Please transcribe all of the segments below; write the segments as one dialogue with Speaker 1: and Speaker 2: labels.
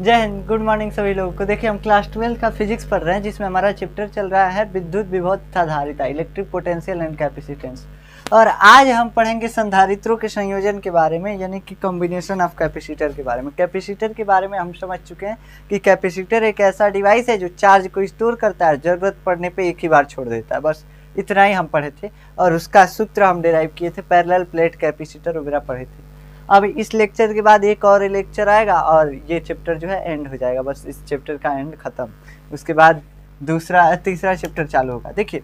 Speaker 1: जय Hind, good morning सभी लोगों को। देखिए हम क्लास 12 का फिजिक्स पढ़ रहे हैं जिसमें हमारा चैप्टर चल रहा है विद्युत विभव तथा धारिता, इलेक्ट्रिक पोटेंशियल एंड कैपेसिटेंस। और आज हम पढ़ेंगे संधारित्रों के संयोजन के बारे में, यानी कि कॉम्बिनेशन ऑफ कैपेसिटर के बारे में। कैपेसिटर के बारे में हम समझ चुके हैं कि कैपेसिटर एक ऐसा डिवाइस है जो चार्ज को स्टोर करता है, जरूरत पड़ने पर एक ही बार छोड़ देता है। बस इतना ही हम पढ़े थे और उसका सूत्र हम डिराइव किए थे, पैरेलल प्लेट कैपेसिटर वगैरह पढ़े थे। अब इस लेक्चर के बाद एक और लेक्चर आएगा और ये चैप्टर जो है एंड हो जाएगा। बस इस चैप्टर का एंड खत्म, उसके बाद तीसरा चैप्टर चालू होगा। देखिए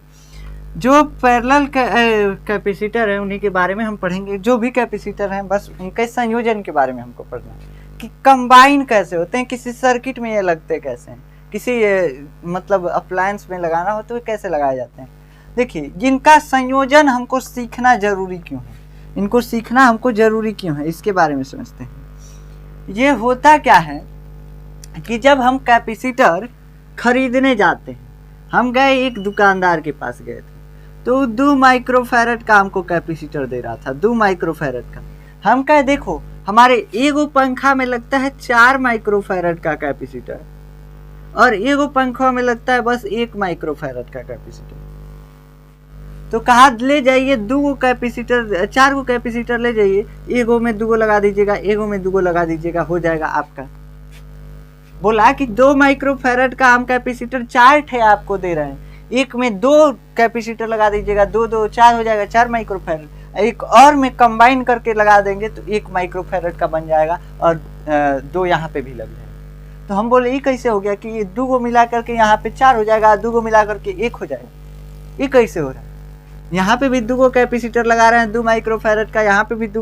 Speaker 1: जो पैरेलल कैपेसिटर है उन्हीं के बारे में हम पढ़ेंगे। जो भी कैपेसिटर हैं बस उनके संयोजन के बारे में हमको पढ़ना है कि कंबाइन कैसे होते हैं, किसी सर्किट में ये लगते कैसे हैं, किसी मतलब अप्लायंस में लगाना हो तो ये कैसे लगाए जाते हैं। देखिए जिनका संयोजन हमको सीखना जरूरी क्यों है, इनको सीखना हमको जरूरी क्यों है, इसके बारे में समझते हैं। ये होता क्या है कि जब हम कैपेसिटर खरीदने जाते हैं, हम गए एक दुकानदार के पास गए थे तो 2 माइक्रोफैरड का हमको कैपेसिटर दे रहा था, 2 माइक्रोफैरड का। हम कहे देखो हमारे एगो पंखा में लगता है 4 माइक्रोफैरड का कैपेसिटर और एगो पंखा में लगता है बस 1 माइक्रोफैरड का कैपेसिटर। तो कहा ले जाइए 2 कैपेसिटर, 4 कैपेसिटर ले जाइए, एगो में 2 लगा दीजिएगा, एगो में 2 लगा दीजिएगा, हो जाएगा आपका। बोला कि 2 माइक्रोफैरड का हम कैपेसिटर 4 ठे आपको दे रहे हैं, एक में 2 कैपेसिटर लगा दीजिएगा, 2 2 4 हो जाएगा, 4 माइक्रोफैरड। एक और में कंबाइन करके लगा देंगे तो 1 माइक्रोफैरड का बन जाएगा और 2 यहाँ पे भी लग जाएगा। तो हम बोले ये कैसे हो गया कि ये 2 मिला करके यहाँ पे 4 हो जाएगा, 2 मिला करके 1 हो जाएगा, ये कैसे हो रहा है। यहाँ पे भी 2 कैपेसिटर लगा रहे हैं 2 माइक्रोफैरड का, यहाँ पे भी 2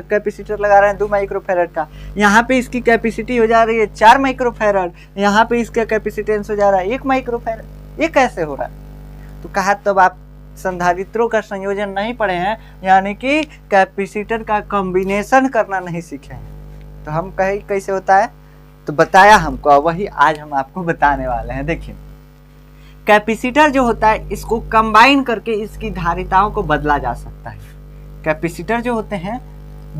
Speaker 1: कैपेसिटर लगा रहे हैं 2 माइक्रोफैरड का। यहाँ पे इसकी कैपेसिटी हो जा रही है 4 माइक्रोफैरड, यहाँ पे इसका कैपेसिटेंस हो जा रहा है 1 माइक्रोफैरड। ये कैसे हो रहा है? तो कहा तब आप संधारित्रों का संयोजन नहीं पढ़े हैं, यानी कि कैपेसिटर का कॉम्बिनेशन करना नहीं सीखे हैं। तो हम कहे कैसे होता है, तो बताया हमको, वही आज हम आपको बताने वाले हैं। देखिए कैपेसिटर जो होता है इसको कंबाइन करके इसकी धारिताओं को बदला जा सकता है। कैपेसिटर जो होते हैं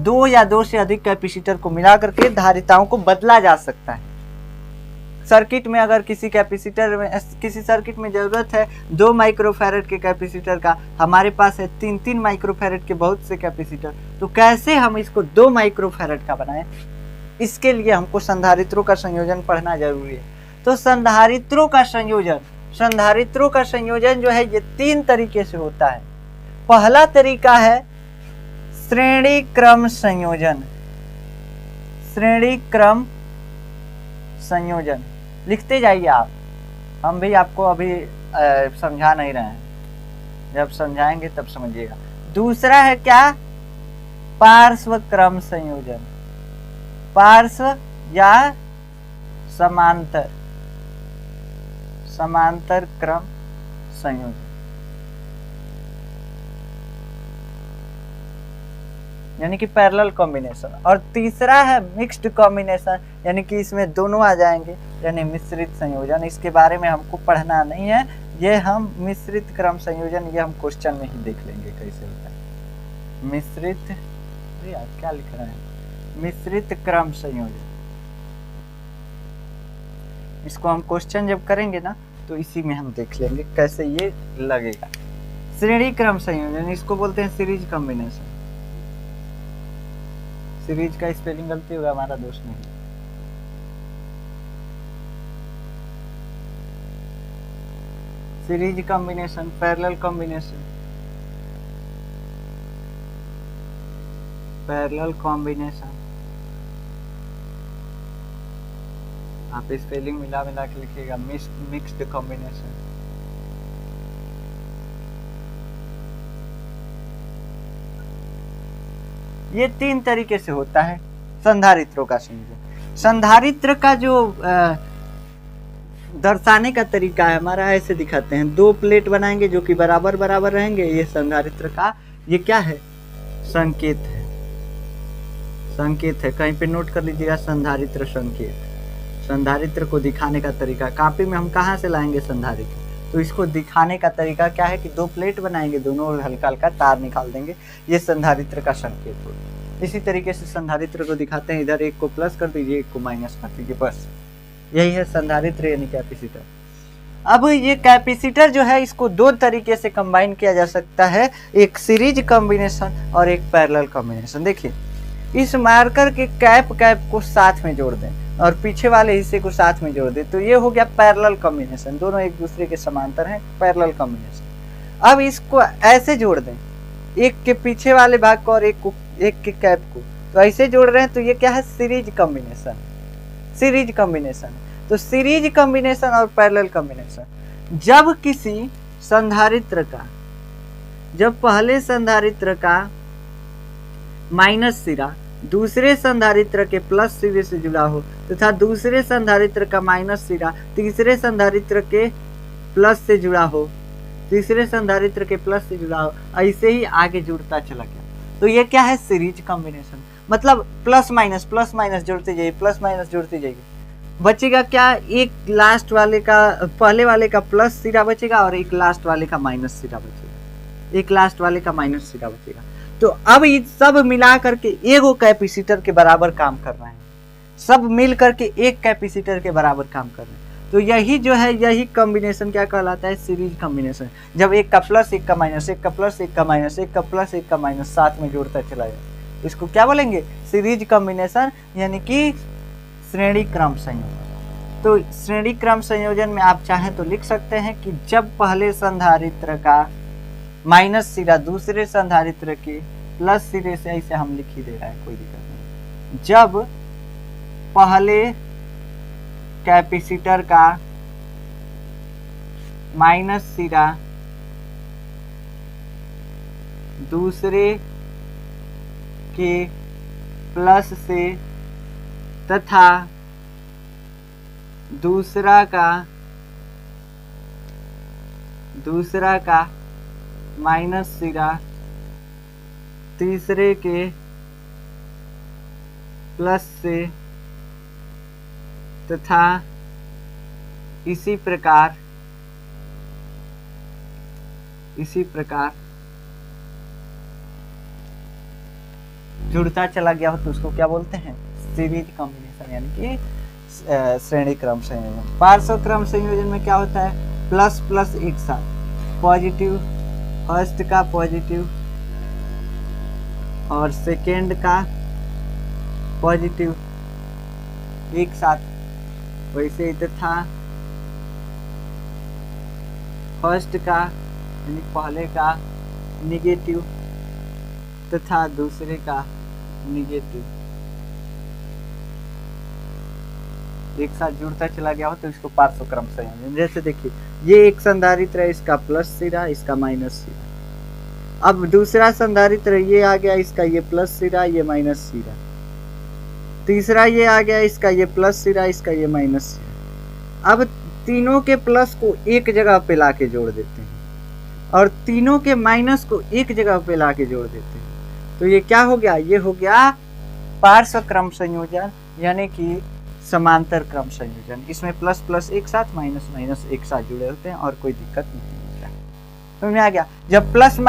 Speaker 1: 2 या 2 से अधिक कैपेसिटर को मिला करके धारिताओं को बदला जा सकता है। सर्किट में अगर किसी सर्किट में जरूरत है 2 माइक्रोफैरड के कैपेसिटर का, हमारे पास है 3 माइक्रोफैरड के बहुत से कैपेसिटर, तो कैसे हम इसको 2 माइक्रोफैरड का बनाएं, इसके लिए हमको संधारित्रों का संयोजन पढ़ना जरूरी है। तो संधारित्रों का संयोजन जो है ये 3 तरीके से होता है। पहला तरीका है श्रेणी क्रम संयोजन। श्रेणी क्रम संयोजन लिखते जाइए आप, हम भी आपको अभी समझा नहीं रहे हैं, जब समझाएंगे तब समझिएगा। दूसरा है क्या, पार्श्व क्रम संयोजन, पार्श्व या समांतर क्रम संयोजन। यानी कि पैरेलल कॉम्बिनेशन। और तीसरा है मिक्स्ड कॉम्बिनेशन, यानी कि इसमें दोनों आ जाएंगे, यानी मिश्रित संयोजन। इसके बारे में हमको पढ़ना नहीं है, ये हम मिश्रित क्रम संयोजन ये हम क्वेश्चन में ही देख लेंगे कैसे होता है। मिश्रित, यार क्या लिख रहे हैं, मिश्रित क्रम संयोजन, इसको हम क्वेश्चन जब करेंगे ना तो इसी में हम देख लेंगे कैसे ये लगेगा। श्रेणी क्रम संयोजन इसको बोलते हैं सीरीज कॉम्बिनेशन। सीरीज का स्पेलिंग गलती होगा, हमारा दोष नहीं। Series combination, parallel combination, parallel combination, आप स्पेलिंग मिला के लिखिएगा, मिक्स्ड कॉम्बिनेशन। ये 3 तरीके से होता है संधारित्रों का संयोजन। संधारित्र का जो दर्शाने का तरीका है हमारा, ऐसे दिखाते हैं। 2 प्लेट बनाएंगे जो कि बराबर बराबर रहेंगे, ये संधारित्र का ये क्या है, संकेत है। संकेत है, कहीं पे नोट कर लीजिएगा, संधारित्र संकेत। संधारित्र को दिखाने का तरीका, कॉपी में हम कहाँ से लाएंगे संधारित्र, तो इसको दिखाने का तरीका क्या है कि 2 प्लेट बनाएंगे, दोनों हल्का हल्का तार निकाल देंगे, ये संधारित्र का संकेत होगा। इसी तरीके से संधारित्र को दिखाते हैं, इधर एक को प्लस कर दीजिए, एक को माइनस कर दीजिए, बस यही है संधारित्र यानी कैपेसिटर। अब ये कैपेसिटर जो है इसको दो तरीके से कंबाइन किया जा सकता है, एक सीरीज कॉम्बिनेशन और एक पैरेलल कॉम्बिनेशन। देखिए इस मार्कर के कैप को साथ में जोड़ दें और पीछे वाले हिस्से को साथ में जोड़ दें तो ये हो गया पैरेलल कॉम्बिनेशन, दोनों एक दूसरे के समांतर हैं, पैरेलल कॉम्बिनेशन। अब इसको ऐसे जोड़ दें, एक के पीछे वाले भाग को और एक के कैप को, तो ऐसे जोड़ रहे हैं तो ये क्या है, सीरीज कॉम्बिनेशन। सीरीज कॉम्बिनेशन तो सीरीज कॉम्बिनेशन और पैरेलल कॉम्बिनेशन, जब किसी संधारित्र का, जब पहले संधारित्र का माइनस सिरा दूसरे संधारित्र के प्लस सिरे से जुड़ा हो तथा दूसरे संधारित्र का माइनस सिरा तीसरे संधारित्र के प्लस से जुड़ा हो, तीसरे संधारित्र के प्लस से जुड़ा हो, ऐसे ही आगे जुड़ता चला गया तो ये क्या है, सीरीज कॉम्बिनेशन। मतलब प्लस माइनस जोड़ते जाइए, प्लस माइनस जोड़ते जाइए, बचेगा क्या, एक लास्ट वाले का, पहले वाले का प्लस सिरा बचेगा और एक लास्ट वाले का माइनस सिरा बचेगा, एक लास्ट वाले का माइनस सिरा बचेगा। तो अब ये सब मिला करके एगो कैपेसिटर के बराबर काम कर रहे हैं, सब मिल करके एक कैपेसिटर के बराबर काम कर रहे हैं। तो यही जो है, यही कॉम्बिनेशन क्या कहलाता है, सीरीज कॉम्बिनेशन। जब एक का प्लस एक का माइनस, एक का प्लस एक का माइनस, एक का प्लस एक का माइनस साथ में जोड़ता चला जाए, इसको क्या बोलेंगे, सीरीज कॉम्बिनेशन यानी कि श्रेणी क्रम संयोजन। तो श्रेणी क्रम संयोजन में आप चाहें तो लिख सकते हैं कि जब पहले संधारित्र का माइनस सिरा दूसरे संधारित्र के प्लस सिरे से, ऐसे हम लिख ही दे रहे हैं, कोई दिक्कत नहीं, जब पहले कैपेसिटर का माइनस सिरा दूसरे के प्लस से तथा दूसरा का माइनस सिरा तीसरे के प्लस से तथा इसी प्रकार जुड़ता चला गया हो तो उसको क्या बोलते हैं, सीरीज कॉम्बिनेशन यानी कि श्रेणी क्रम संयोजन। पार्श्व क्रम संयोजन में क्या होता है, प्लस प्लस एक साथ, पॉजिटिव फर्स्ट का पॉजिटिव और सेकेंड का पॉजिटिव एक साथ, वैसे इधर था फर्स्ट का यानी पहले का निगेटिव तथा दूसरे का निगेटिव एक साथ जुड़ता चला गया हो तो इसको पार्श्व क्रम संयोजन। जैसे देखिए ये एक संधारित्र है, इसका प्लस सिरा इसका माइनस सिरा, अब दूसरा संधारित्र ये आ गया, इसका ये प्लस सिरा ये माइनस सिरा, तीसरा ये आ गया, इसका ये प्लस सिरा इसका ये माइनस सिरा। अब तीनों के प्लस को एक जगह पे ला के जोड़ देते हैं और तीनों के माइनस को एक जगह पे ला के जोड़ देते हैं, तो ये क्या हो गया, ये हो गया पार्श्व क्रम संयोजन यानी कि समांतर क्रम संयोजन। इसमें प्लस प्लस एक साथ, माइनस माइनस एक साथ जुड़े होते हैं और कोई दिक्कत नहीं होता है। समझ में आ गया, जब प्लस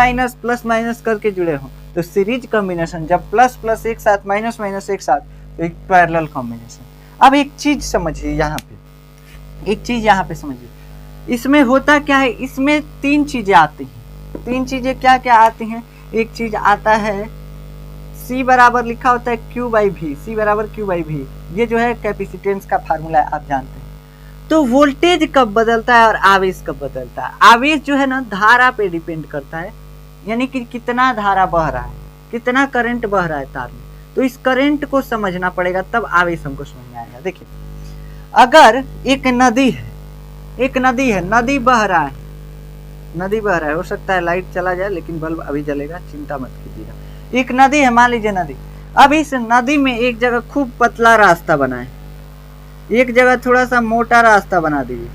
Speaker 1: माइनस करके जुड़े हो तो सीरीज कॉम्बिनेशन, जब प्लस प्लस एक साथ माइनस माइनस एक साथ तो एक पैरेलल कॉम्बिनेशन। अब एक चीज समझिए यहाँ पे, एक चीज यहाँ पे समझिए, इसमें होता क्या है, इसमें तीन चीजें आती हैं। तीन चीजें क्या क्या आती हैं, एक चीज आता है C बराबर लिखा होता है Q बाई भी, C बराबर Q बाई भी, ये जो है कैपेसिटेंस का फार्मूला है, आप जानते हैं। तो वोल्टेज कब बदलता है और आवेश कब बदलता है, आवेश जो है ना धारा पे डिपेंड करता है, यानी कि कितना धारा बह रहा है, कितना करंट बह रहा है तार में, तो इस करंट को समझना पड़ेगा तब आवेश हमको समझ में आएगा। देखिए अगर एक नदी है, नदी बह रहा है, हो सकता है लाइट चला जाए लेकिन बल्ब अभी जलेगा, चिंता मत कीजिएगा। एक नदी है, मान लीजिए नदी, अब इस नदी में एक जगह खूब पतला रास्ता बना है, एक जगह थोड़ा सा मोटा रास्ता बना दीजिए,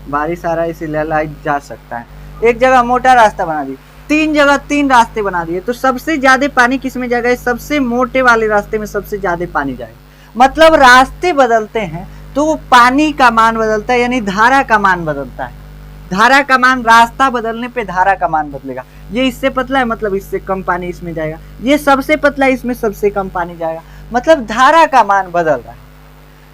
Speaker 1: बारिश आ रहा है इसीलिए लाइट जा सकता है, एक जगह मोटा रास्ता बना दीजिए, तीन जगह तीन रास्ते बना दिए, तो सबसे ज्यादा पानी किस में जाएगा, सबसे मोटे वाले रास्ते में सबसे ज्यादा पानी जाएगा। मतलब रास्ते बदलते हैं तो पानी का मान बदलता है, यानी धारा का मान बदलता है, धारा का मान, रास्ता बदलने पे धारा का मान बदलेगा। ये इससे पतला है मतलब इससे कम पानी इसमें जाएगा, ये सबसे पतला है इसमें सबसे कम पानी जाएगा, मतलब धारा का मान बदल रहा है।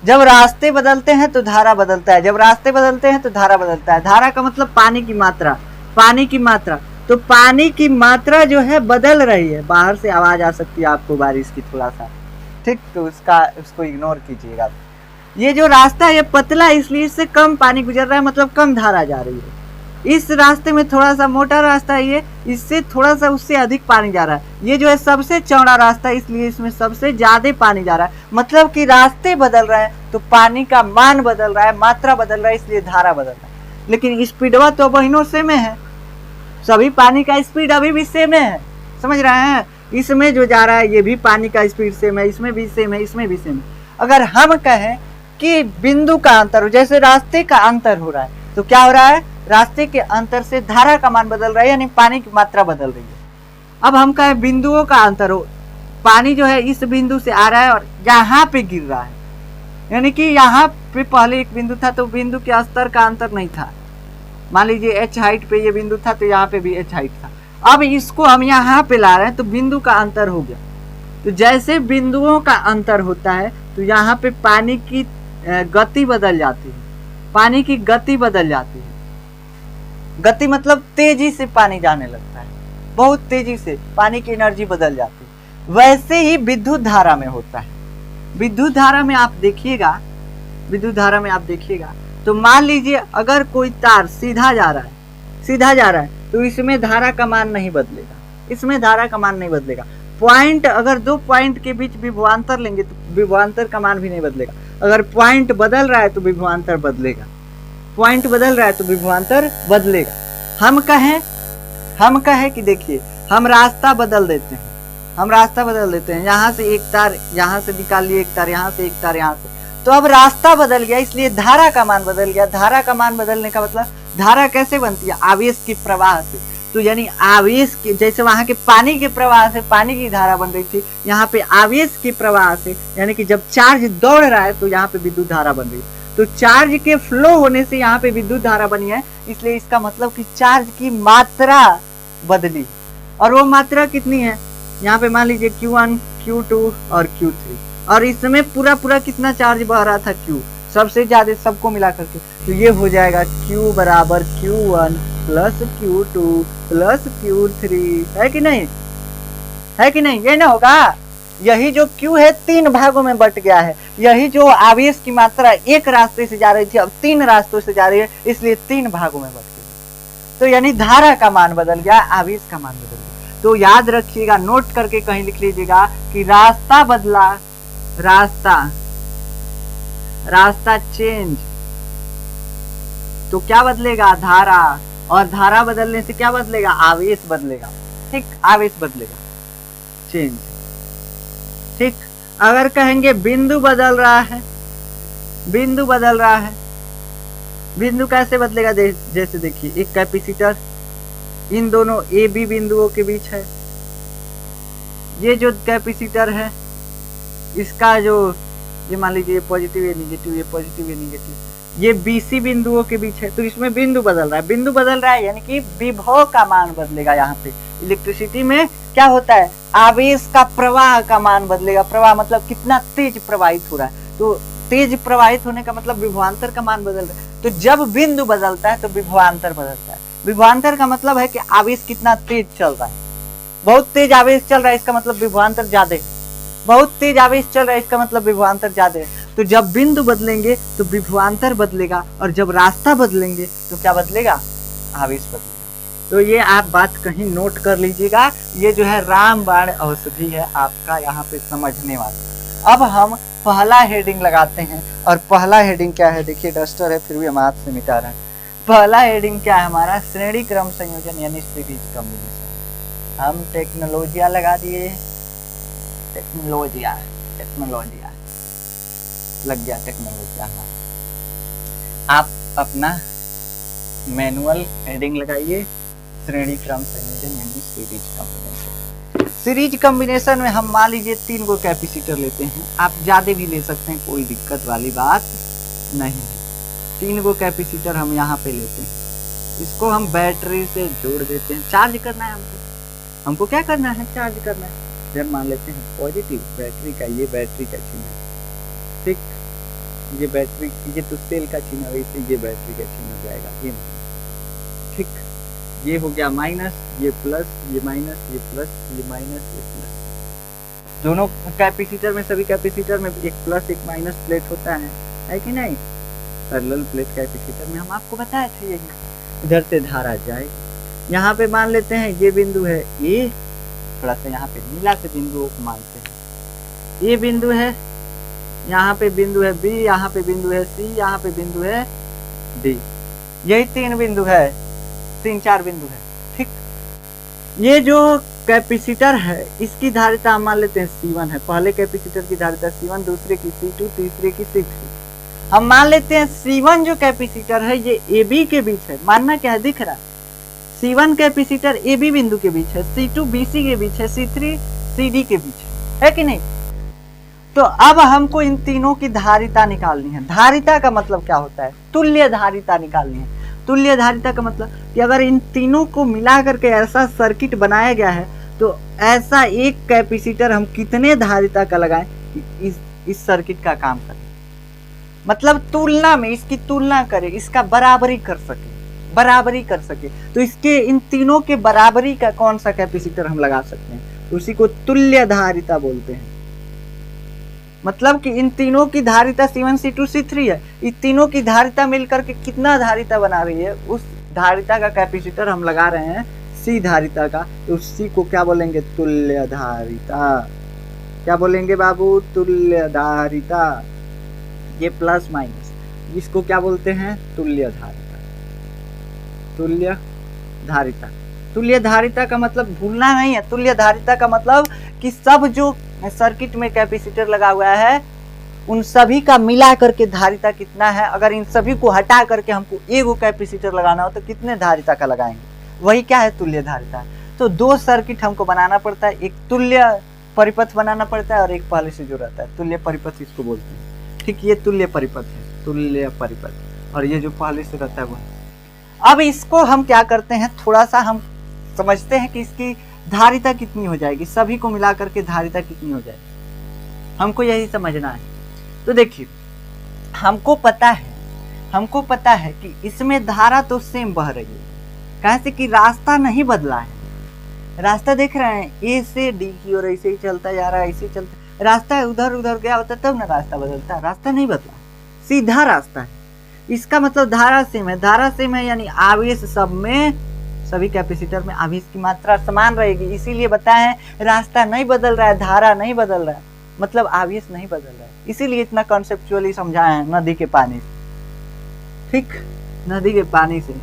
Speaker 1: जब रास्ते बदलते हैं तो धारा बदलता है, जब रास्ते बदलते हैं तो धारा बदलता है। धारा का मतलब पानी की मात्रा, पानी की मात्रा। तो पानी की मात्रा जो है बदल रही है। बाहर से आवाज आ सकती है आपको बारिश की थोड़ा सा, ठीक, तो उसको इग्नोर कीजिएगा। ये जो रास्ता है ये पतला, इसलिए इससे कम पानी गुजर रहा है, मतलब कम धारा जा रही है। इस रास्ते में थोड़ा सा मोटा रास्ता है ये, इससे थोड़ा सा उससे अधिक पानी जा रहा है। ये जो है सबसे चौड़ा रास्ता है, इसलिए इसमें सबसे ज्यादा पानी जा रहा है। मतलब कि रास्ते बदल रहे हैं तो पानी का मान बदल रहा है, मात्रा बदल रहा है, इसलिए धारा बदल रहा है। लेकिन स्पीडवा तो बहिनों सेम है, सभी पानी का स्पीड अभी भी सेम है, समझ रहे हैं। इसमें जो जा रहा है ये भी पानी का स्पीड सेम है, इसमें भी सेम है, इसमें भी सेम है। अगर हम कहें कि बिंदु का अंतर हो, जैसे रास्ते का अंतर हो रहा है, तो क्या हो रहा है, रास्ते के अंतर से धारा का मान बदल रहा है, यानी पानी की मात्रा बदल रही है। अब हम कहें बिंदुओं का अंतर हो, पानी जो है इस बिंदु से आ रहा है और यहाँ पे गिर रहा है, यानी कि यहाँ पे पहले एक बिंदु था तो बिंदु के स्तर का अंतर नहीं था। मान लीजिए एच हाइट पे ये बिंदु था तो यहाँ पे भी एच हाइट था। अब इसको हम यहाँ पे ला रहे हैं तो बिंदु का अंतर हो गया। तो जैसे बिंदुओं का अंतर होता है तो यहाँ पे पानी की गति बदल जाती है, पानी की गति बदल जाती है। गति मतलब तेजी से पानी जाने लगता है, बहुत तेजी से पानी की एनर्जी बदल जाती है। वैसे ही विद्युत धारा में होता है। विद्युत धारा में आप देखिएगा, विद्युत धारा में आप देखिएगा तो मान लीजिए अगर कोई तार सीधा जा रहा है, सीधा जा रहा है, तो इसमें धारा का मान नहीं बदलेगा, इसमें धारा का मान नहीं बदलेगा। पॉइंट, अगर दो पॉइंट के बीच विभवांतर लेंगे तो विभवांतर का मान भी नहीं बदलेगा। अगर पॉइंट बदल रहा है तो विभवांतर बदलेगा, पॉइंट बदल रहा है तो विभवांतर बदलेगा। हम कहें कि देखिए हम रास्ता बदल देते हैं, हम रास्ता बदल देते हैं, यहाँ से एक तार यहाँ से निकाल लिए, एक तार यहाँ से, एक तार यहाँ से, तो अब रास्ता बदल गया, इसलिए धारा का मान बदल गया। धारा का मान बदलने का मतलब धारा कैसे बनती है, आवेश की प्रवाह से। तो यानी आवेश के, जैसे वहां के पानी के प्रवाह से पानी की धारा बन रही थी, यहाँ पे आवेश की प्रवाह से, यानी कि जब चार्ज दौड़ रहा है तो यहाँ पे विद्युत धारा बन रही है। तो चार्ज के फ्लो होने से यहाँ पे विद्युत धारा बनी है, इसलिए इसका मतलब कि चार्ज की मात्रा बदली। और वो मात्रा कितनी है, यहाँ पे मान लीजिए Q1, Q2 और Q3, और इसमें पूरा कितना चार्ज बह रहा था, Q, सबसे ज्यादा सबको मिला करके। तो ये हो जाएगा Q बराबर Q1 plus Q2 plus Q3, है कि नहीं, है कि नहीं, ये ना होगा। यही जो Q है 3 भागों में बट गया है। यही जो आवेश की मात्रा एक रास्ते से जा रही थी अब 3 रास्तों से जा रही है, इसलिए 3 भागों में बट गई। तो यानी धारा का मान बदल गया, आवेश का मान बदल गया। तो याद रखिएगा, नोट करके कहीं लिख लीजिएगा कि रास्ता बदला, रास्ता चेंज, तो क्या बदलेगा, धारा, और धारा बदलने से क्या बदलेगा, आवेश बदलेगा, ठीक, आवेश बदलेगा, चेंज, ठीक। अगर कहेंगे बिंदु बदल रहा है, बिंदु बदल रहा है, बिंदु कैसे बदलेगा, जैसे देखिए एक कैपेसिटर इन दोनों ए बी बिंदुओं के बीच है। ये जो कैपेसिटर है इसका जो, ये मान लीजिए ये पॉजिटिव ये निगेटिव, ये पॉजिटिव ये निगेटिव, ये BC बिंदुओं के बीच है, तो इसमें बिंदु बदल रहा है, बिंदु बदल रहा है, यानी कि विभव का मान बदलेगा। यहाँ पे इलेक्ट्रिसिटी में क्या होता है, आवेश का प्रवाह का मान बदलेगा। प्रवाह मतलब कितना तेज प्रवाहित हो रहा है, तो तेज प्रवाहित होने का मतलब विभवांतर का मान बदल रहा है। तो जब बिंदु बदलता है तो विभवांतर बदलता है। विभवांतर का मतलब है कि आवेश कितना तेज चल रहा है, बहुत तेज आवेश चल रहा है, इसका मतलब विभवांतर ज्यादा है। बहुत तेज आवेश चल रहा है, इसका मतलब विभवांतर ज्यादा है। तो जब बिंदु बदलेंगे तो विभवांतर बदलेगा, और जब रास्ता बदलेंगे तो क्या बदलेगा, आवेश बदलेगा। तो ये आप बात कहीं नोट कर लीजिएगा, ये जो है रामबाण औषधि है आपका यहाँ पे समझने वाला। अब हम पहला हेडिंग लगाते हैं, और पहला हेडिंग क्या है, देखिए डस्टर है फिर भी हम हाथ से मिटा रहे हैं। पहला हेडिंग क्या है हमारा, श्रेणी क्रम संयोजन यानी सीरीज कॉम्बिनेशन। हम टेक्नोलॉजिया लगा दिए, टेक्नोलॉजिया लग गया, टेक्नोलॉजिया। आप अपना मैनुअल हेडिंग लगाइए, श्रेणी क्रम संयोजन यानी सीरीज कॉम्बिनेशन। सीरीज कॉम्बिनेशन में हम मान लीजिए 3 गो कैपेसिटर लेते हैं, आप ज्यादा भी ले सकते हैं, कोई दिक्कत वाली बात नहीं है। 3 गो कैपेसिटर हम यहाँ पे लेते हैं, इसको हम बैटरी से जोड़ देते हैं। चार्ज करना है हमको क्या करना है, चार्ज करना है। जब मान लेते हैं पॉजिटिव बैटरी का, ये बैटरी का चिन्ह है, ठीक। ये बैटरी, ये तो सेल का चिन्ह है, वैसे ये बैटरी का चिन्ह हो जाएगा, ये ठीक। ये हो गया माइनस, ये प्लस, ये माइनस, ये प्लस, ये माइनस, ये प्लस। दोनों कैपेसिटर में, सभी कैपेसिटर में एक प्लस एक माइनस प्लेट होता है कि नहीं? पैरेलल प्लेट कैपेसिटर में हम आपको बताए थे यही। इधर से धारा जाए, यहाँ पे मान लेते हैं ये बिंदु है ए, थोड़ा सा यहाँ पे नीला से बिंदुओं को मानते हैं। ये बिंदु है, यहाँ पे बिंदु है बी, यहाँ पे बिंदु है सी, यहाँ पे बिंदु है डी। यही 3 बिंदु है, 3-4 बिंदु है, ठीक। ये जो कैपेसिटर है इसकी धारिता हम मान लेते हैं C1 है। पहले कैपेसिटर की धारिता C1, दूसरे की C2, तीसरे की C3। हम मान लेते हैं C1 जो कैपेसिटर है ये AB के बीच है। मानना क्या है, दिख रहा है, C1 कैपेसिटर AB बिंदु के बीच है, C2 BC के बीच है, C3 CD के बीच है कि नहीं? तो अब हमको इन तीनों की धारिता निकालनी है। धारिता का मतलब क्या होता है? तुल्य धारिता निकालनी है। तुल्य धारिता का मतलब कि अगर इन तीनों को मिला करके ऐसा सर्किट बनाया गया है तो ऐसा एक कैपेसिटर हम कितने धारिता का लगाएं कि इस सर्किट का काम करे। मतलब तुलना में इसकी तुलना करे, इसका बराबरी कर सके, बराबरी कर सके। तो इसके इन तीनों के बराबरी का कौन सा कैपेसिटर हम लगा सकते हैं, उसी को तुल्य धारिता बोलते हैं। मतलब कि इन तीनों की धारिता C1 C2 C3 है, इन तीनों की धारिता मिलकर के कितना धारिता बना रही है, उस धारिता का कैपेसिटर हम लगा रहे हैं C धारिता का। तो C को क्या बोलेंगे? तुल्य धारिता। क्या बोलेंगे बाबू? तुल्य धारिता। ये प्लस माइनस, इसको क्या बोलते हैं? तुल्य धारिता। तुल्य धारिता। तुल्य धारिता का मतलब भूलना नहीं है। तुल्य धारिता का मतलब कि सब जो सर्किट में कैपेसिटर लगा हुआ है उन सभी का मिला करके धारिता कितना है। अगर इन सभी को हटा करके हमको एगो कैपेसिटर लगाना हो तो कितने धारिता का लगाएंगे, वही क्या है? तुल्य धारिता। तो 2 सर्किट हमको बनाना पड़ता है, एक तुल्य परिपथ बनाना पड़ता है और एक पहले से जो रहता है तुल्य परिपथ इसको बोलते हैं, ठीक। ये तुल्य परिपथ है, तुल्य परिपथ, और ये जो पहले से रहता है वो। अब इसको हम क्या करते हैं, थोड़ा सा हम समझते हैं कि इसकी धारिता कितनी हो जाएगी, सभी को मिला करके धारिता कितनी हो जाएगी, हमको यही समझना है। तो देखिए, हमको पता है कि इसमें धारा तो सेम बह रही है, कैसे कि रास्ता नहीं बदला है। रास्ता देख रहे हैं, ए से डी की ओर ऐसे ही चलता जा रहा है, ऐसे ही चलता। रास्ता उधर उधर गया होता तब ना रास्ता बदलता है, रास्ता नहीं बदला, सीधा रास्ता है। इसका मतलब धारा सेम है। धारा सेम है यानी आवेश सब में, सभी कैपेसिटर में आवेश की मात्रा समान रहेगी। इसीलिए बताएं रास्ता नहीं बदल रहा है, धारा नहीं बदल रहा है, मतलब आवेश नहीं बदल रहा है। इसीलिए इतना कॉन्सेप्चुअली समझाए हैं नदी के पानी से, ठीक, नदी के पानी से।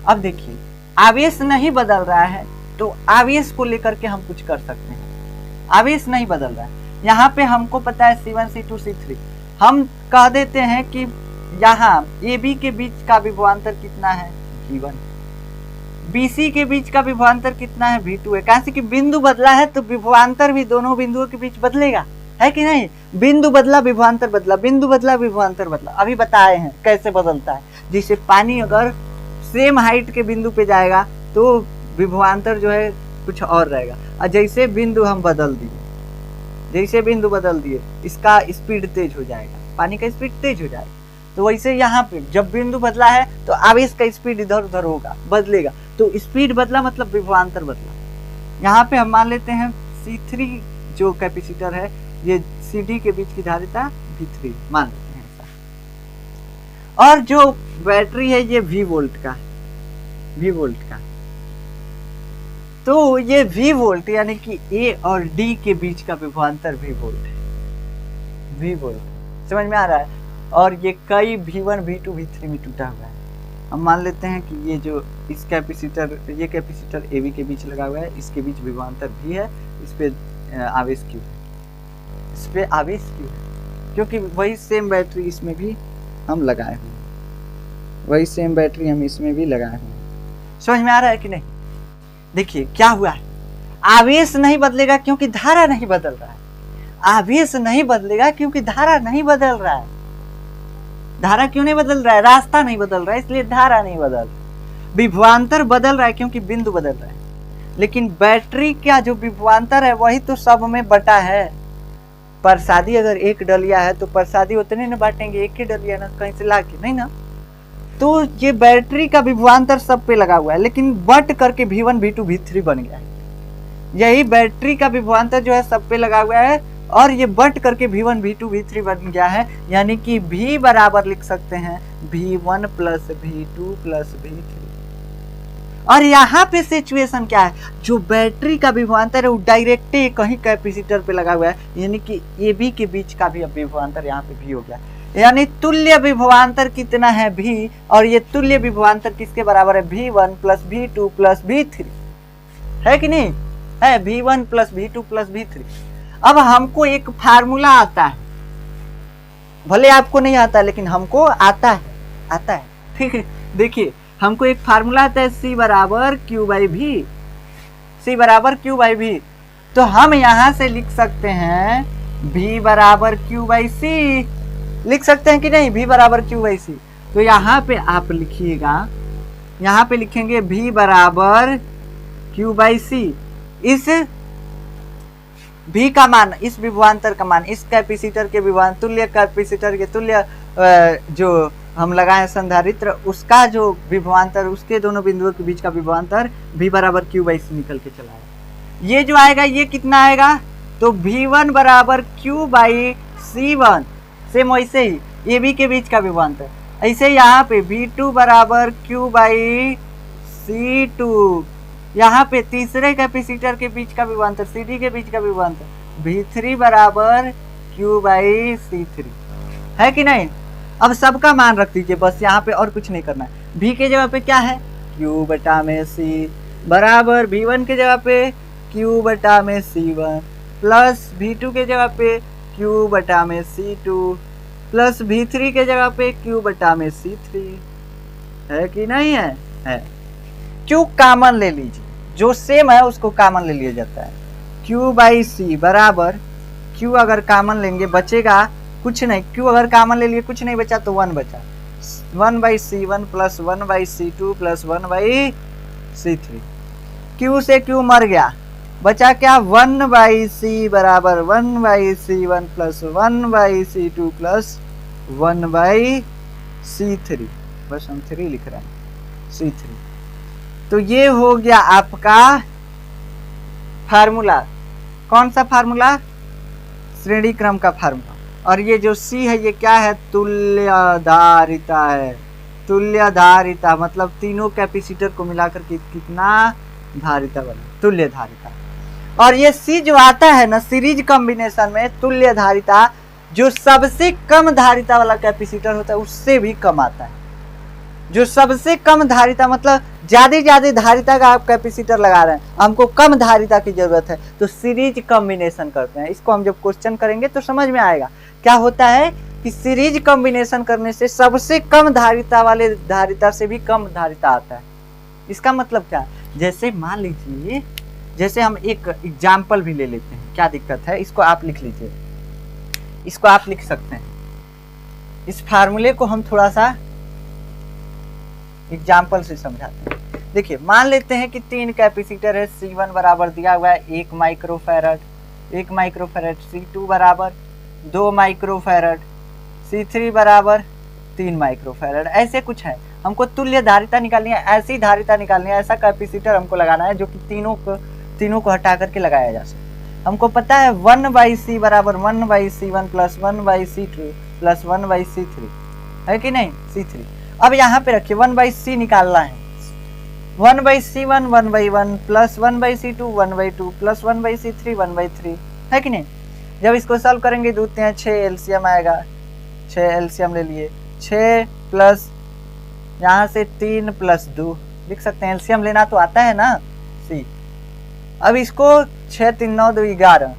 Speaker 1: अब देखिए, आवेश नहीं बदल रहा है तो आवेश को लेकर के हम कुछ कर सकते हैं। आवेश नहीं बदल रहा है, यहाँ पे हमको पता है C1 C2 C3, हम कह देते हैं कि यहाँ AB के बीच का विभवांतर कितना है, V1। BC के बीच का विभवांतर कितना है, V2 है। कैसे कि बिंदु बदला है तो विभवांतर भी दोनों बिंदुओं के बीच बदलेगा, है कि नहीं? बिंदु बदला विभवांतर बदला, बिंदु बदला विभवांतर बदला। अभी बताए हैं कैसे बदलता है। जैसे पानी अगर सेम हाइट के बिंदु पे जाएगा तो विभवांतर जो है कुछ और रहेगा, और जैसे बिंदु हम बदल दिए, इसका स्पीड तेज हो जाएगा, पानी का स्पीड तेज हो जाएगा। तो वैसे यहाँ पे जब बिंदु बदला है तो आवेश का स्पीड इधर उधर होगा, बदलेगा। तो स्पीड बदला मतलब विभवांतर बदला। यहाँ पे हम मान लेते हैं C3 जो कैपेसिटर है, ये CD के बीच की धारिता V3 मान लेते हैं ऐसा। और जो बैटरी है ये V वोल्ट का। तो ये V वोल्ट यानी कि A और D के बीच का विभवांतर V वोल्ट है। V वोल्ट समझ में आ रहा है। और ये कई V1 V2 V3 में टूटा हुआ है। हम मान लेते हैं कि ये जो इस कैपेसिटर, ये कैपेसिटर AB के बीच लगा हुआ है, इसके बीच विभवांतर V है, इस पे आवेश Q है, इस पे आवेश Q है, क्योंकि वही सेम बैटरी इसमें भी हम लगाए हुए हैं, वही सेम बैटरी हम इसमें भी लगाए हुए हैं। समझ में आ रहा है कि नहीं? देखिए क्या हुआ है, आवेश नहीं बदलेगा क्योंकि धारा नहीं बदल रहा है। आवेश नहीं बदलेगा क्योंकि धारा नहीं बदल रहा है। धारा क्यों नहीं बदल रहा है? रास्ता नहीं बदल रहा है, इसलिए धारा नहीं बदल रहा। विभवांतर बदल रहा है क्योंकि बिंदु बदल रहा है। लेकिन बैटरी का जो विभवांतर है वही तो सब में बटा है। प्रसादी अगर एक डलिया है तो प्रसादी उतने न बांटेंगे, एक ही डलिया ना, कहीं से ला के नहीं ना। तो ये बैटरी का विभवांतर सब पे लगा हुआ है, लेकिन बट करके V1 V2 V3 बन गया है। यही बैटरी का विभवांतर जो है सब पे लगा हुआ है और ये बट करके V1 V2 V3 बन गया है, यानी कि V बराबर लिख सकते हैं V1 plus V2 plus V3। और यहाँ पे सिचुएशन क्या है, जो बैटरी का विभवांतर है वो डायरेक्टली कहीं कैपेसिटर पे लगा हुआ है, यानी कि AB के बीच का भी अब विभवांतर यहाँ पे V हो गया, यानी तुल्य विभवांतर कितना है V, और ये तुल्य विभवांतर किसके बराबर है V1 plus V2 plus V3, है कि नहीं, है V1 plus V2 plus V3। अब हमको एक फार्मूला आता है, भले आपको नहीं आता लेकिन हमको आता है, ठीक है। देखिए हमको एक फार्मूला आता है C बराबर Q बाई V, C बराबर Q बाई V। तो हम यहां से लिख सकते हैं V बराबर Q बाई C, लिख सकते हैं कि नहीं, V बराबर Q बाई C। तो यहाँ पे आप लिखिएगा, यहाँ पे लिखेंगे V बराबर Q बाई C। इस V का मान, इस विभवांतर का मान, इस कैपेसिटर के विभवांतर, तुल्य कैपेसिटर के तुल्य जो हम लगाए संधारित्र, उसका जो विभवांतर, उसके दोनों बिंदुओं के बीच का विभवांतर V बराबर Q बाई C निकल के चला है। ये जो आएगा ये कितना आएगा, तो V1 बराबर Q बाई C1, सेम वैसे ही AB के बीच का विभवांतर। ऐसे यहाँ पे V2 बराबर Q बाई C2, यहाँ पे तीसरे कैपेसिटर के बीच का विभवांतर, CD के बीच का विभवांतर V3 बराबर Q बाई C3, है कि नहीं। अब सबका मान रख दीजिए बस, यहाँ पे और कुछ नहीं करना है। V के जगह पे क्या है, Q बटा में C बराबर V1 के जगह पे Q बटा में C1 प्लस V2 के जगह पे Q बटा में C2 प्लस V3 के जगह पे Q बटा में C3, है कि नहीं है, है। Q कॉमन ले लीजिए, जो सेम है उसको कॉमन ले लिया जाता है। Q बाई C बराबर, Q अगर कॉमन लेंगे बचेगा कुछ नहीं, Q अगर कॉमन ले लिए कुछ नहीं बचा तो 1 बचा, 1 by C1 plus 1 by C2 plus 1 by C3। Q से Q मर गया, बचा क्या, 1 बाई C बराबर 1 by C1 plus 1 by C2 plus 1 by C3, बस हम 3 लिख रहे हैं, C3। तो ये हो गया आपका फार्मूला। कौन सा फार्मूला, श्रेणी क्रम का फार्मूला। और ये जो C है ये क्या है, तुल्यधारिता है। तुल्यधारिता मतलब तीनों कैपेसिटर को मिलाकर के कितना धारिता बना, तुल्यधारिता। और ये C जो आता है ना सीरीज कॉम्बिनेशन में, तुल्यधारिता जो सबसे कम धारिता वाला कैपेसिटर होता है उससे भी कम आता है। जो सबसे कम धारिता मतलब ज्यादा धारिता का आप कैपेसिटर लगा रहे हैं, हमको कम धारिता की जरूरत है, तो सीरीज कॉम्बिनेशन करते हैं। इसको हम जब क्वेश्चन करेंगे तो समझ में आएगा क्या होता है कि सीरीज कॉम्बिनेशन करने से सबसे कम धारिता वाले धारिता से भी कम धारिता आता है। इसका मतलब क्या है, जैसे मान लीजिए, जैसे हम एक एग्जाम्पल भी ले लेते हैं, क्या दिक्कत है, इसको आप लिख लीजिए, इसको आप लिख सकते हैं। इस फार्मूले को हम थोड़ा सा एग्जाम्पल से समझाते हैं। देखिए मान लेते हैं कि 3 कैपेसिटर है, C1 बराबर दिया हुआ है 1 माइक्रोफैरड, C2 बराबर 2 माइक्रोफैरड, C3 बराबर 3 माइक्रोफैरड, ऐसे कुछ है। हमको तुल्य धारिता निकालनी है, ऐसी धारिता निकालनी है, ऐसा कैपेसिटर हमको लगाना है जो कि तीनों को हटा करके लगाया जा सके। हमको पता है 1 बाई C बराबर 1 by C1 plus 1 by C2 plus 1 by C3, है कि नहीं, C3। अब यहाँ पे रखिए 1 बाई C निकालना है, 1 by C1 1 by 1 plus 1 by C2 1 by 2 plus 1 by C3 1 by 3, है कि नहीं। जब इसको सॉल्व करेंगे दूसरे हैं 6 एलसीएम आएगा, 6 एलसीएम ले लिए, 6 प्लस यहाँ से 3 प्लस 2 लिख सकते हैं, एलसीएम लेना तो आता है ना C। अब इसको 6 3 9 2 11,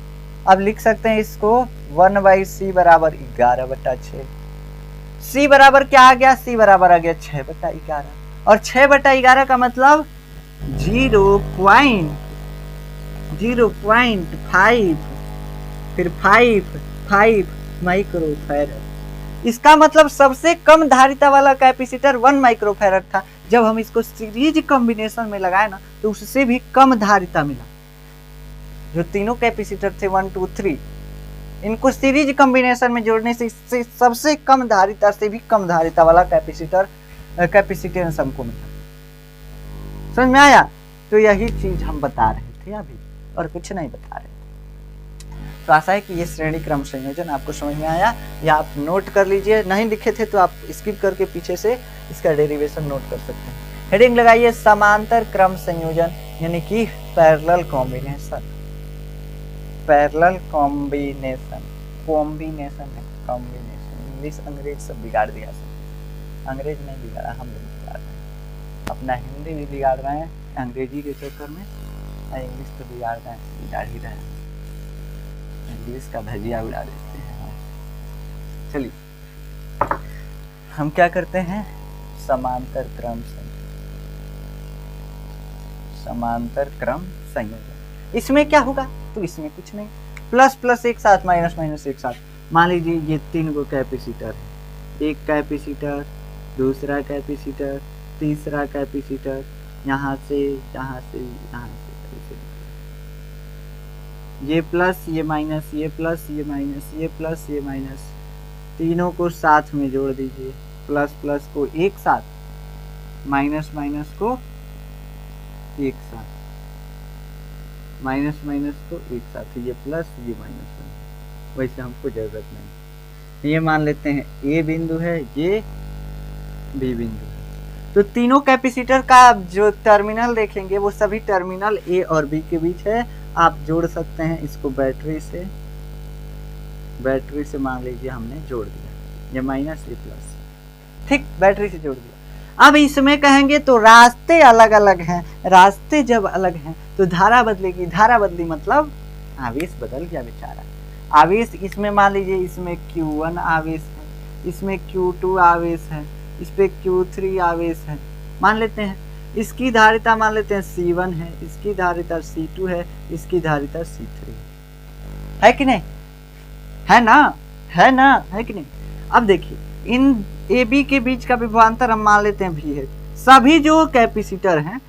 Speaker 1: अब लिख सकते हैं इसको 1 बाई C बराबर 11 बटा 6। C बराबर क्या आ गया, C बराबर आ गया 6 बटा 11, और 6 बटा 11 का मतलब 0.5 फिर 5 माइक्रोफैरड। इसका मतलब सबसे कम धारिता वाला कैपेसिटर 1 माइक्रोफैरड था। जब हम इसको सीरीज कॉम्बिनेशन में लगाए ना तो उससे भी कम धारिता मिला। जो तीनों कैपेसिटर थे 1 2 3, इनको सीरीज कॉम्बिनेशन में जोड़ने से इससे सबसे कम धारिता से भी कम धारिता वाला कैपेसिटेंस हमको मिला। समझ में आया? तो यही चीज हम बता रहे थे अभी, और कुछ नहीं बता रहे थे। तो आशा है कि ये श्रेणी क्रम संयोजन आपको समझ में आया, या आप नोट कर लीजिए, नहीं लिखे थे तो आप स्किप करके पीछे से इसका डेरिवेशन नोट कर सकते हैं। हेडिंग लगाइए समांतर क्रम संयोजन, यानी कि parallel combination. Parallel combination, combination है, कॉम्बिनेशन। इंग्लिश अंग्रेज सब बिगाड़ दिया, अंग्रेज नहीं बिगाड़ा, हम लोग बिगाड़ रहे हैं। अपना हिंदी भी बिगाड़ रहे हैं अंग्रेजी के चक्कर में, इंग्लिश तो बिगाड़ रहे हैं, बिगाड़ ही रहे हैं। इंग्लिश का भजिया उड़ा देते हैं। चलिए हम क्या करते हैं, समांतर क्रम संयोजन। समांतर क्रम संयोजन इसमें क्या होगा? तो इसमें कुछ नहीं, प्लस प्लस एक साथ, माइनस माइनस एक साथ। मान लीजिए ये 3 गो कैपेसिटर है, एक कैपेसिटर, दूसरा कैपेसिटर, तीसरा कैपेसिटर, यहाँ से यहाँ से यहाँ से, ये प्लस ये माइनस, ये प्लस ये माइनस, ये प्लस ये माइनस, तीनों को साथ में जोड़ दीजिए। प्लस प्लस को एक साथ, माइनस माइनस को एक साथ, माइनस माइनस को एक साथ, ये प्लस ये माइनस। वैसे हमको जरूरत नहीं, ये मान लेते हैं ए बिंदु है, ये बी बिंदु है। तो तीनों कैपेसिटर का जो टर्मिनल देखेंगे वो सभी टर्मिनल ए और बी के बीच है। आप जोड़ सकते हैं इसको बैटरी से, बैटरी से मान लीजिए हमने जोड़ दिया, ये माइनस ये प्लस, ठीक, बैटरी से जोड़ दिया। अब इसमें कहेंगे तो रास्ते अलग अलग हैं, रास्ते जब अलग हैं तो धारा बदलेगी। धारा बदली मतलब आवेश बदल गया बेचारा। आवेश इसमें मान लीजिए इसमें Q1 आवेश है, इसमें Q2 आवेश है, इस पे Q3 आवेश है। मान लेते हैं इसकी धारिता मान लेते हैं C1 है, इसकी धारिता C2 है, इसकी धारिता C3 है कि नहीं? है ना, है ना, है कि नहीं? अब देखिए इन ए बी के बीच का विभवांतर हम मान लेते हैं भी है। सभी जो कैपेसिटर हैं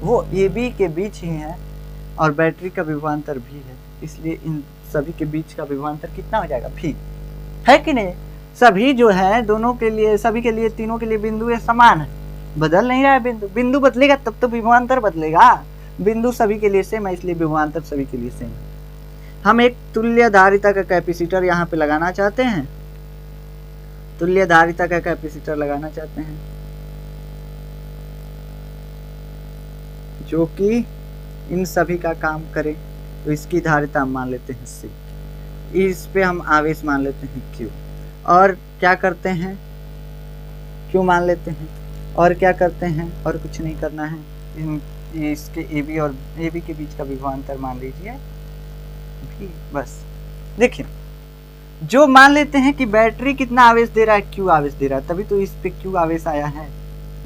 Speaker 1: वो ए बी के बीच ही हैं और बैटरी का विभवांतर भी है, इसलिए इन सभी के बीच का विभवांतर कितना हो जाएगा? भी, है कि नहीं? सभी जो है दोनों के लिए, सभी के लिए, तीनों के लिए बिंदु ये समान है, बदल नहीं रहा है बिंदु। बिंदु बदलेगा तब तो विभवांतर बदलेगा। बिंदु सभी के लिए सेम है, इसलिए विभवांतर सभी के लिए सेम है। हम एक तुल्य धारिता का कैपेसिटर यहाँ पे लगाना चाहते हैं, तुल्य धारिता का कैपेसिटर लगाना चाहते हैं जो कि इन सभी का काम करे। तो इसकी धारिता हम मान लेते हैं C, इस पे हम आवेश मान लेते हैं Q, और क्या करते हैं, Q मान लेते हैं, और क्या करते हैं, और कुछ नहीं करना है। इसके AB और AB के बीच का विभवांतर मान लीजिए भी, बस। देखिए जो मान लेते हैं कि बैटरी कितना आवेश दे रहा है, Q आवेश दे रहा है, तभी तो इस पे Q आवेश आया है।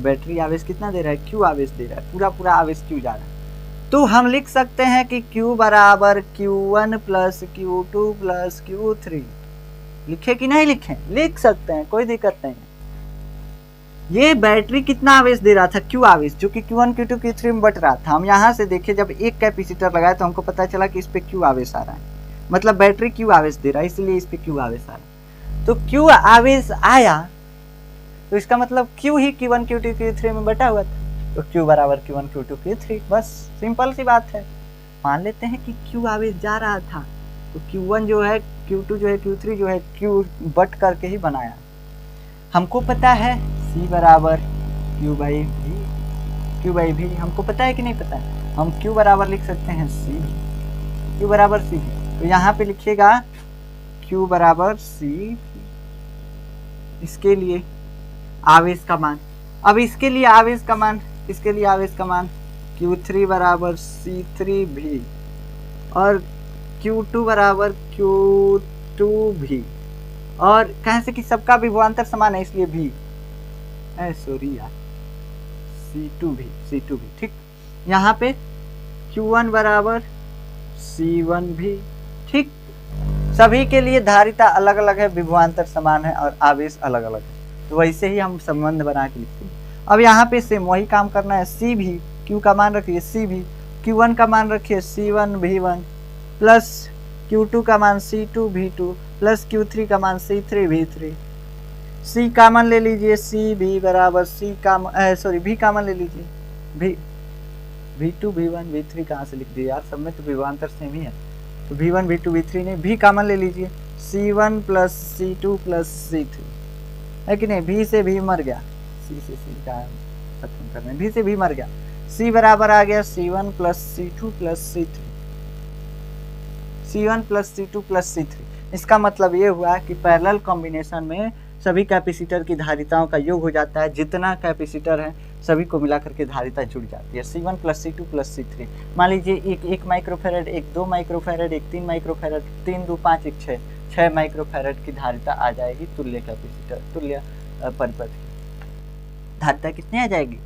Speaker 1: बैटरी आवेश कितना दे रहा है? Q आवेश दे रहा है, पूरा पूरा आवेश Q जा रहा है। तो हम लिख सकते हैं कि Q बराबर Q1 plus Q2 plus Q3। लिखे कि नहीं लिखे? लिख सकते हैं, कोई दिक्कत नहीं है। ये बैटरी कितना आवेश दे रहा था? Q आवेश, जो कि Q1 Q2 Q3 में बट रहा था। हम यहाँ से देखे जब एक कैपेसिटर लगाए तो हमको पता चला कि इस पे Q आवेश आ रहा है, मतलब बैटरी Q आवेश दे रहा है, इसलिए इस पे Q आवेश आ रहा है। तो Q आवेश आया तो इसका मतलब Q ही Q1 Q2 Q3 में बटा हुआ था, तो Q बराबर Q1 Q2 Q3, बस सिंपल सी बात है। मान लेते हैं कि Q आवेश जा रहा था तो Q1 जो है, Q2 जो है, Q3 जो है, Q बट करके ही बनाया। हमको पता है C बराबर Q by V, Q by V हमको पता है कि नहीं पता है? हम Q बराबर लिख सकते हैं C, Q बराबर C, तो यहाँ पे लिखिएगा Q बराबर C। इसके लिए आवेश का मान, अब इसके लिए आवेश का मान, इसके लिए आवेश का मान Q3 बराबर C3V और Q2 बराबर Q2V, और कहें से कि सबका विभवांतर समान है इसलिए V, सॉरी यार, C2V, ठीक। यहाँ पे Q1 बराबर C1V, ठीक। सभी के लिए धारिता अलग अलग है, विभवांतर समान है और आवेश अलग अलग है, तो वैसे ही हम संबंध बना के लिखते हैं। अब यहाँ पे सेम वही काम करना है। C भी, Q का मान रखिए C भी, Q1 का मान रखिए C1 V1 प्लस Q2 का मान C2 V2 प्लस Q3 का मान C3 V3। C कामन ले लीजिए, C B बराबर C कामन सॉरी V कामन ले लीजिए, V2 V1 V3 कहाँ से लिख दिए यार, सब में तो विभवांतर सेम ही है। तो V1 V2 V3 नहीं, V कामन ले लीजिए, C1 plus C2 plus C3 है कि नहीं। V से V मर गया, C से C का खत्म करने, V से V मर गया। C बराबर आ गया C1 plus C2 plus C3, C1 plus C2 plus C3। इसका मतलब ये हुआ कि पैरेलल कॉम्बिनेशन में सभी कैपेसिटर की धारिताओं का योग हो जाता है, जितना कैपेसिटर है सभी को मिलाकर के धारिता जुड़ जाती है। C1 plus C2 plus C3। मान लीजिए एक माइक्रोफेरेड, एक 2 माइक्रोफेरेड, एक 3 माइक्रोफेरेड, 3 2 5 एक 6 माइक्रोफेरेड की धारिता आ जाएगी। तुल्य कैपेसिटर, तुल्य परिपथ की धारिता कितनी आ जाएगी,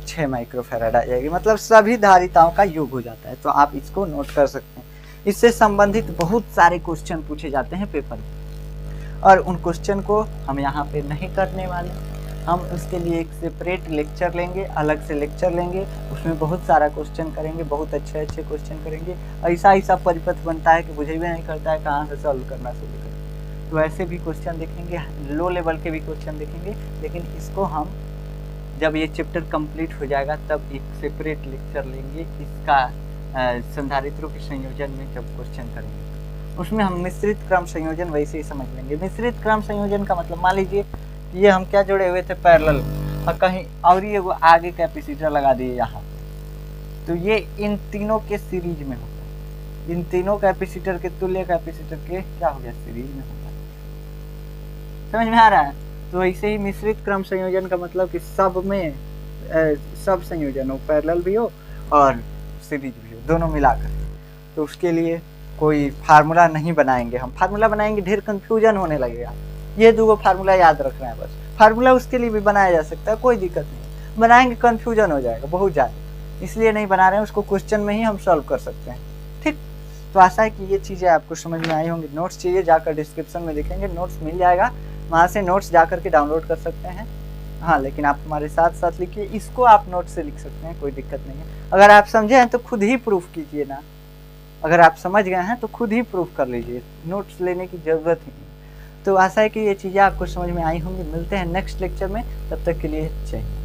Speaker 1: 6 माइक्रोफेरेड आ जाएगी। मतलब सभी धारिताओं का योग हो जाता है। तो आप इसको नोट कर सकते हैं। इससे संबंधित बहुत सारे क्वेश्चन पूछे जाते हैं पेपर में, और उन क्वेश्चन को हम यहाँ पे नहीं करने वाले। हम उसके लिए एक सेपरेट लेक्चर लेंगे, अलग से लेक्चर लेंगे, उसमें बहुत सारा क्वेश्चन करेंगे, बहुत अच्छे अच्छे क्वेश्चन करेंगे। ऐसा परिपथ बनता है कि मुझे भी नहीं करता है कहाँ से सॉल्व करना शुरू करें। तो ऐसे भी क्वेश्चन देखेंगे, लो लेवल के भी क्वेश्चन देखेंगे, लेकिन इसको हम जब ये चैप्टर कंप्लीट हो जाएगा तब एक सेपरेट लेक्चर लेंगे इसका संधारित्रों के संयोजन में जब क्वेश्चन करेंगे। उसमें हम मिश्रित क्रम संयोजन वैसे ही समझ लेंगे। मिश्रित क्रम संयोजन का मतलब, मान लीजिए ये हम क्या जोड़े हुए थे पैरेलल, और कहीं और ये वो आगे कैपेसिटर लगा दिए यहाँ, तो ये इन तीनों के सीरीज में होगा। इन तीनों कैपेसिटर के तुल्य कैपेसिटर के क्या हो गया, सीरीज में होगा। समझ में आ रहा है। तो ऐसे ही मिश्रित क्रम संयोजन का मतलब कि सब में सब संयोजन हो, पैरेलल भी हो और सीरीज भी हो, दोनों मिलाकर। तो उसके लिए कोई फार्मूला नहीं बनाएंगे हम। फार्मूला बनाएंगे ढेर कंफ्यूजन होने लगेगा। ये दो फार्मूला याद रखना है बस। फार्मूला उसके लिए भी बनाया जा सकता है, कोई दिक्कत नहीं। बनाएंगे कंफ्यूजन हो जाएगा बहुत ज़्यादा, इसलिए नहीं बना रहे हैं। उसको क्वेश्चन में ही हम सॉल्व कर सकते हैं। ठीक, तो आशा है कि ये चीज़ें आपको समझ में आई होंगी। नोट्स चाहिए जाकर डिस्क्रिप्शन में देखेंगे, नोट्स मिल जाएगा, वहाँ से नोट्स जाकर के डाउनलोड कर सकते हैं। हाँ, लेकिन आप हमारे साथ साथ लिखिए, इसको आप नोट से लिख सकते हैं, कोई दिक्कत नहीं है। अगर आप समझे हैं तो खुद ही प्रूफ कीजिए ना। अगर आप समझ गए हैं तो खुद ही प्रूफ कर लीजिए, नोट्स लेने की ज़रूरत ही नहीं। तो आशा है कि ये चीज़ें आपको समझ में आई होंगी। मिलते हैं नेक्स्ट लेक्चर में, तब तक के लिए जय हिंद।